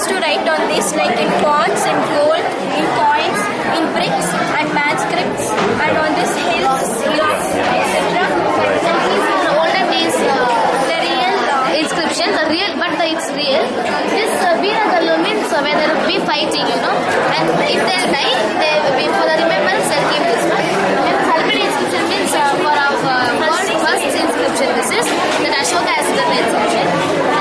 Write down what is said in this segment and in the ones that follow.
to write on this like in fonts, in gold, in coins, in bricks and manuscripts and on this hills, etc. And these are older days, the real inscription, it's real. This Veeragallu means when they will be fighting, and if they die, they will be for the remembrance they'll keep this one. And Halpidi inscription means for our first inscription. This is that Ashoka has done the inscription.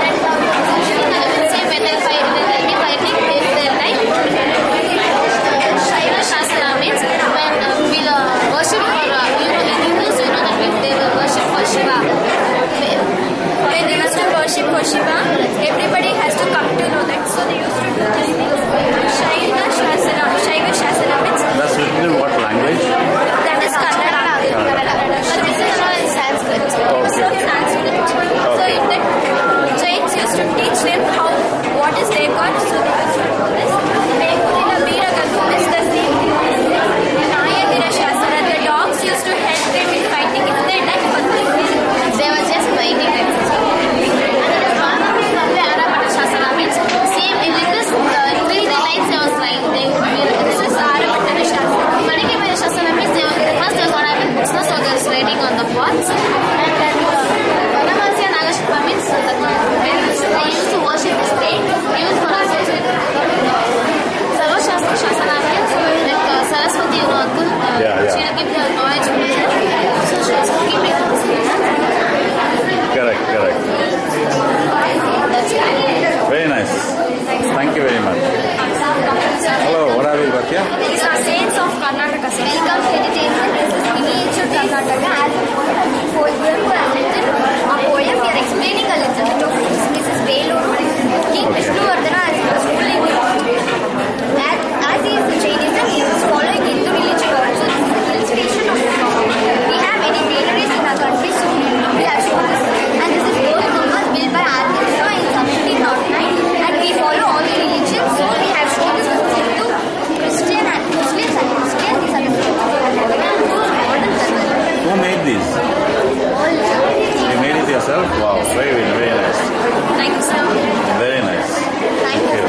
And say when they'll fight, they'll be fighting if they die. Shaiva Shasana means when we'll worship for Hindus, that they will worship for Shiva. When they used to worship for Shiva, everybody has to come to know that. So they used to do this. Shaiva Shasana means. That's written in what language? That is Kannada. But this is all in Sanskrit. Okay. So if the Jains used to teach them what is their God, so they used to do this. In a Veeragallu, this is the same thing. In Nayagiri Shasana, the dogs used to help them in fighting. If they died, they were just fighting them. Shasana means same in this 3 lines I was like this is Arabhattana Shasana. Madikivara Shasana means first they were going to have books, so they were writing on the pots. And then Vanamasya Nagashapa means when they used to worship this day, used for us. Sarva Shasana means like Saraswati Uncle, she will give the knowledge to them. So she was keeping this. Correct. That's it. Very nice. Thank you very much. Hello, what are you, Bhatia? These are saints of Karnataka. Welcome to entertainment. This is miniature Karnataka. As a poem we are explaining a little bit of this. This is Belur. King Vishnuvardhana is ruling as he is the Jainism, he was following Hindu religion also. This is the inspiration of the topic. We have many granaries in our country, so we have shown this. And this is Golden Gumbaz built by Arkansas in 1709. And we follow all the religions, so we have shown this with Hindu, Christian and Muslims and Christians. These are the Who made these? You made it yourself? Wow, very nice. Thank you, sir. Very nice. Thank you.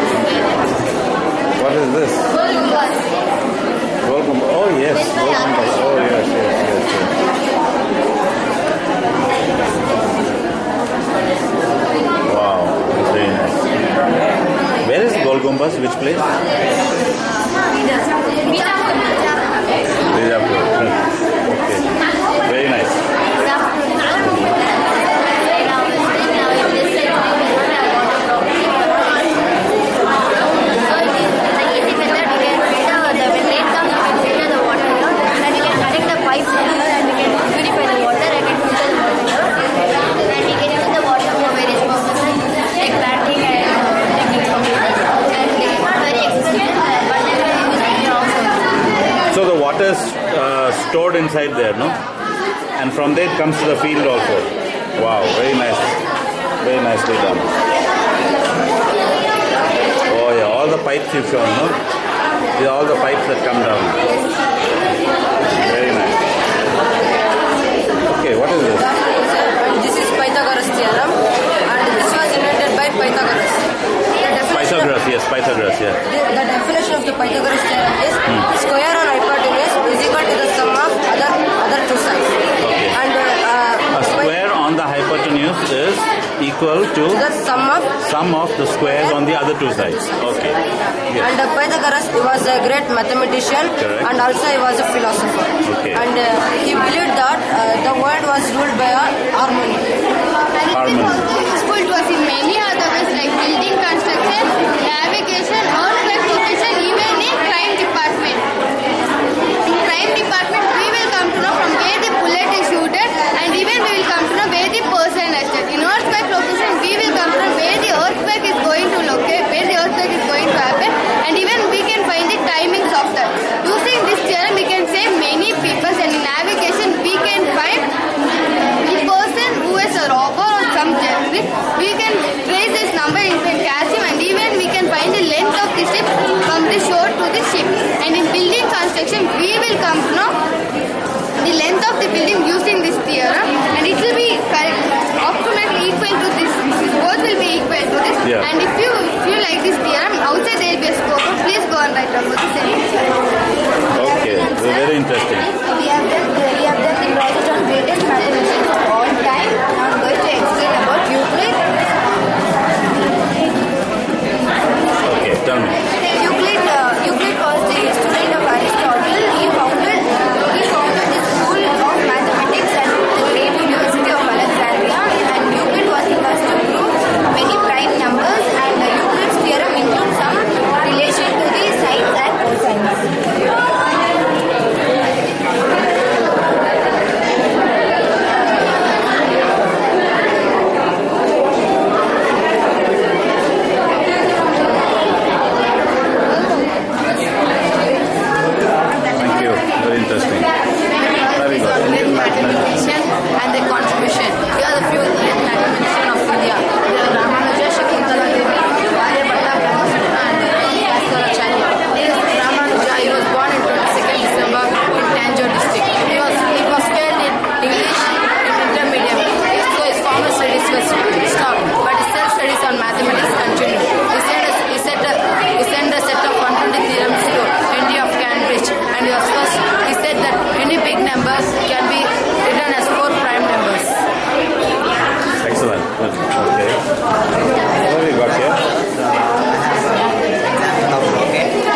What is this? Welcome. Oh yes. Welcome. Oh yes. Wow, very nice. Where is Golgumbas? Which place? Bijapur. Okay. Very nice. So the water is stored inside there, no? And from there it comes to the field also. Wow, very nice. Very nicely done. Oh yeah, all the pipes you've shown, no? These are all the pipes that come down. Very nice. Okay, what is this? This is Pythagoras theorem, and this was invented by Pythagoras. Pythagoras, yeah. The definition of the Pythagoras theorem is square on hypotenuse is equal to the sum of other two sides. Okay. And A square on the hypotenuse is equal to the sum of the squares on the other two sides. Okay. Yes. And Pythagoras was a great mathematician. Correct. And also he was a philosopher. Okay. And he believed that the world was ruled by harmony. Harmony. Useful to us in many other ways like building construction, navigation, earthquake location, even in crime department. In crime department, we will come to know from where the bullet is shooted, and even we will come to know where the person is dead. In earthquake location, we will come to know where the earthquake is going to locate, where the earthquake is going to happen, and even we can find the timings of that. Using this theorem, we can save many people, and in navigation, we can find the person who is a robber or some terrorist. We can trace his number in interesting. We have done the project on greatest mathematicians of all time. Now I'm going to explain about Euclid. Okay, tell me. Euclid was the student of Aristotle. He founded the school of mathematics at the great University of Alexandria. And Euclid was the first to prove many prime numbers. And Euclid's theorem includes some relation to the sines and cosines. Thank you. Very interesting. Very good. Indian mathematician. And their contribution. Here are the few great mathematicians of India. There are Ramanuja, Shakuntala Devi, Aryabhatta, Brahmagupta, and Bhaskaracharya. Ramanuja, he was born on 22nd December in Tanjore district. He was failed in English in intermediate, so his formal studies were stopped, but his self-studies on mathematics continued. He sent a set of 120 theorems to Henry of Cambridge, and he said that any big number can be written as 4 prime numbers. Excellent. Okay. What have you got here? Example of rocket. We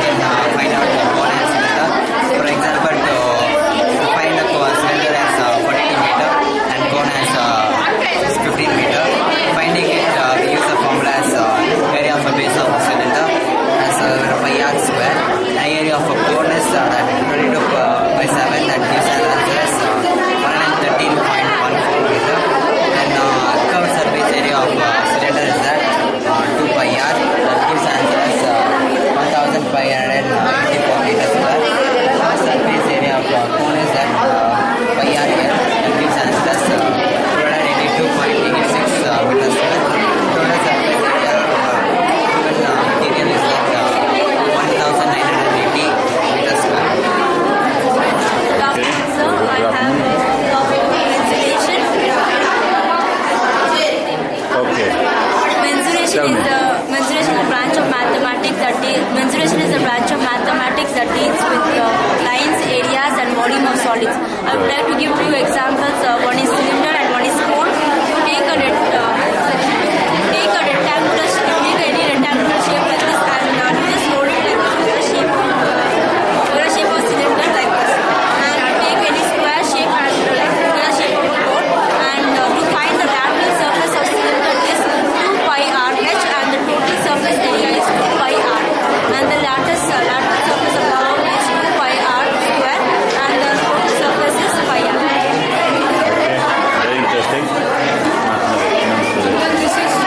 can find out the cone and cylinder. For example, to find the cylinder as 42 meter and cone as 15 meter. Finding it, we use the formula as area of a base of a cylinder as pi r square. The area of a cone is 22 by 7, that gives an answer as 113.14 meter. Then curved surface area of cylinder is that 2 pi r, that gives answer as 1584 meter square. Surface area of cone is that pi r here, that gives answer as 282.86 meter square. Total surface area of given material is that 1980 meter square. Okay. So I have a topic of mensuration. Okay. Mensuration is a branch of mathematics that deals with lines, areas, and volume of solids. I would like to give 2 examples. One is cylinder and one is cone. You take a rectangular shape, make any rectangular shape like this, and you just roll it like this, the shape of cylinder like this. And you take any square shape and square shape of a cone, and to find the lateral surface of cylinder is 2 pi r h, and the total surface area is 2 pi r. And the lateral surface of the cone is 2 pi r square, and the total surface is pi r. Okay. Very interesting.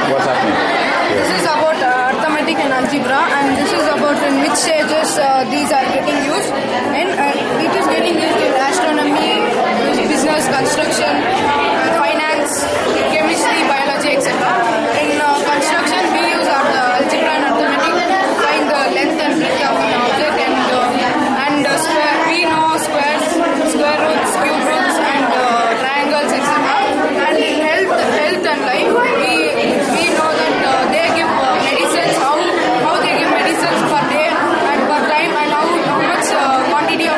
What's happening? This is about arithmetic and algebra, and this is about in which stages these are getting used. And it is getting used in astronomy, business, construction, finance, chemistry, biology, etc. In construction, we use algebra and arithmetic to find the length and breadth of an object, and square. We know squares, square roots, cube roots, and triangles, etc. And in health and life, we know that they give medicines, how they give medicines per day and per time, and how much quantity of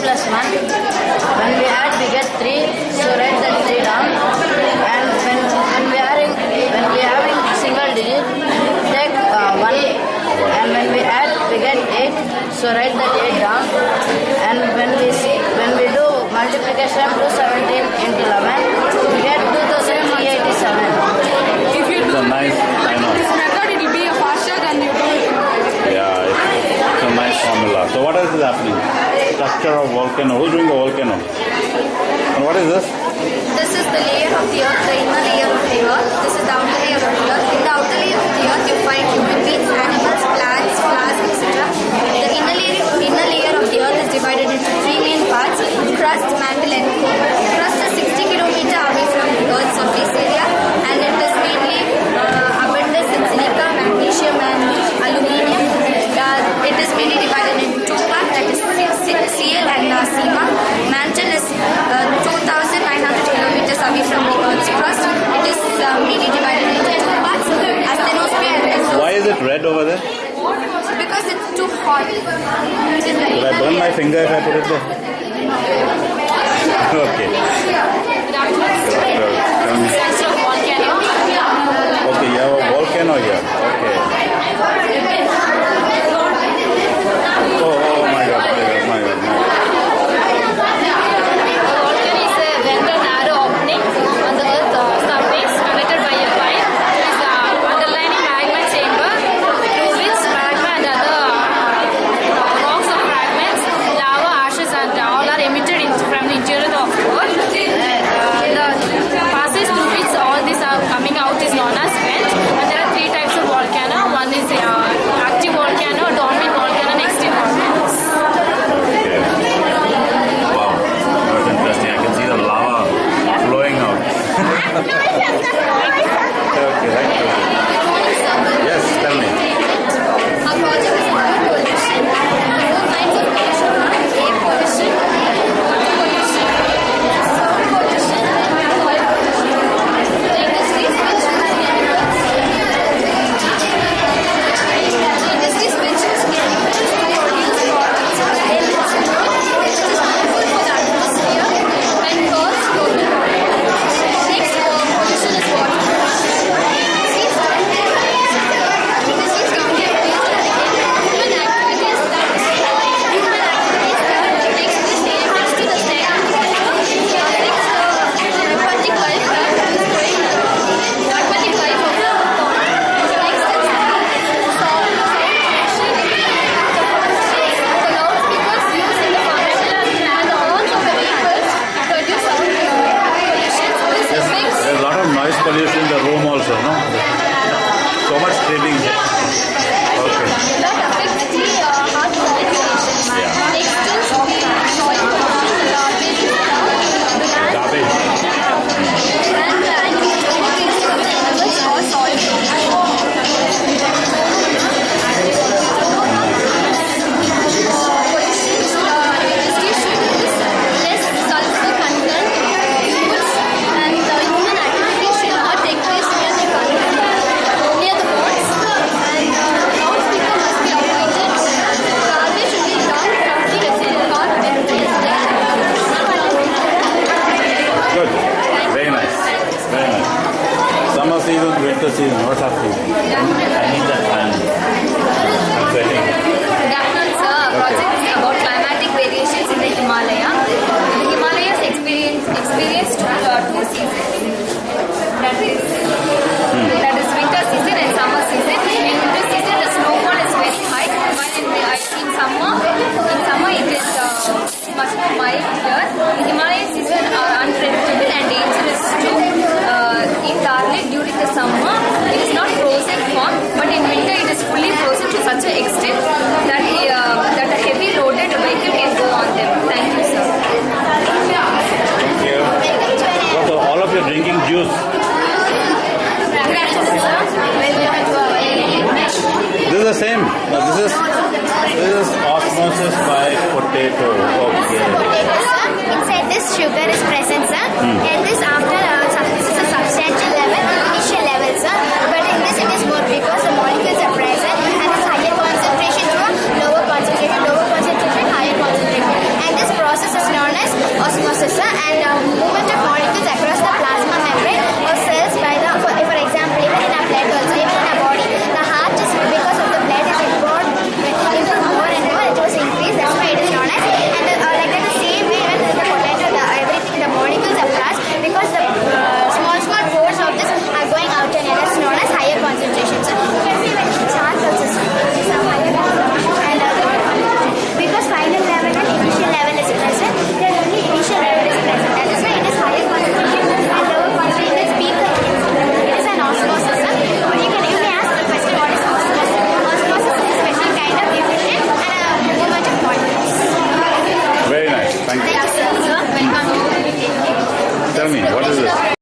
plus 1. When we add, we get 3. So write that 3 down. And when we are having single digit, take 1. And when we add, we get 8. So write that 8 down. And when we do multiplication, 217 into 11, we get 2387. If you do It's a nice, I know. this method, it will be faster than you do it. Yeah, it's a nice formula. So what else is happening? Structure of volcano. Who's doing the volcano? And what is this? This is the layer of the earth, the inner layer of the earth. This is the outer layer of the earth. In the outer layer of the earth, you find human beings, animals, plants, flowers, etc. The inner layer of the earth is divided into 3 main parts: crust, mantle, and core. Crust is 60 kilometers away from the earth's surface area, and it is mainly abundant in silica, magnesium, and aluminium. It is mainly divided into 2 parts, that is Ciel and Sima. Mantle is 2,900 kilometers away from the Earth's crust. It is mainly divided into 2 parts, asthenosphere and mesosphere. Why is it red over there? Because it's too hot. It is the Will I burn my finger if I put it there? Okay. Okay, you have a volcano here. Okay. Oh my God, my God. Volcano is a very narrow opening on the Earth's surface connected by a pipe. It is underlying magma chamber through which magma and other rocks or fragments, lava, ashes, and all are emitted from the interior of the Earth. The passage through which all these are coming out is known as vent. And there are 3 types of volcano. One is active volcano, dormant volcano, and extinct volcanoes. Okay. Wow, that's interesting. I can see the lava flowing out. Okay, thank you. Yes, tell me. Our project is about pollution. 4 kinds of pollution are air pollution, water pollution, sound pollution, and oil pollution. The industries which use chemicals to produce products are air pollution, which is harmful for the atmosphere and cause global warming. Next, pollution is water pollution. There's a lot of noise pollution in the room also, no? So much screaming. Okay. That affects the heart circulation. Next is the soil pollution, Garbage. and the animals or soil industry should use less sulfur content inputs, and human activity should not take place near the ponds, and loudspeaker must be avoided. Garbage should be dumped from the car Good. Very nice. Very nice. Summer season, winter season, what's happening? I need that fan. I'm sweating. Good afternoon, sir. Our project is about climatic variations in the Himalaya. The Himalayas experienced 2 seasons. That is winter season and summer season. In winter season, the snowfall is very high, but in summer it is much more mild here. The Himalayan season are unpredictable and dangerous too. In Darjeeling during the summer, it is not frozen form, but in winter it is fully frozen to such an extent that a heavy loaded vehicle can go on them. Thank you, sir. Thank you. So all of you are drinking juice. Good afternoon, sir. Welcome to our area. This is the same. No, this is osmosis by potato. Okay. Inside this sugar is present, sir. And this after this is a substantial level, initial level, sir. But in this it is more because the molecules are present and it's higher concentration to a lower concentration, higher concentration. And this process tell me, what is this?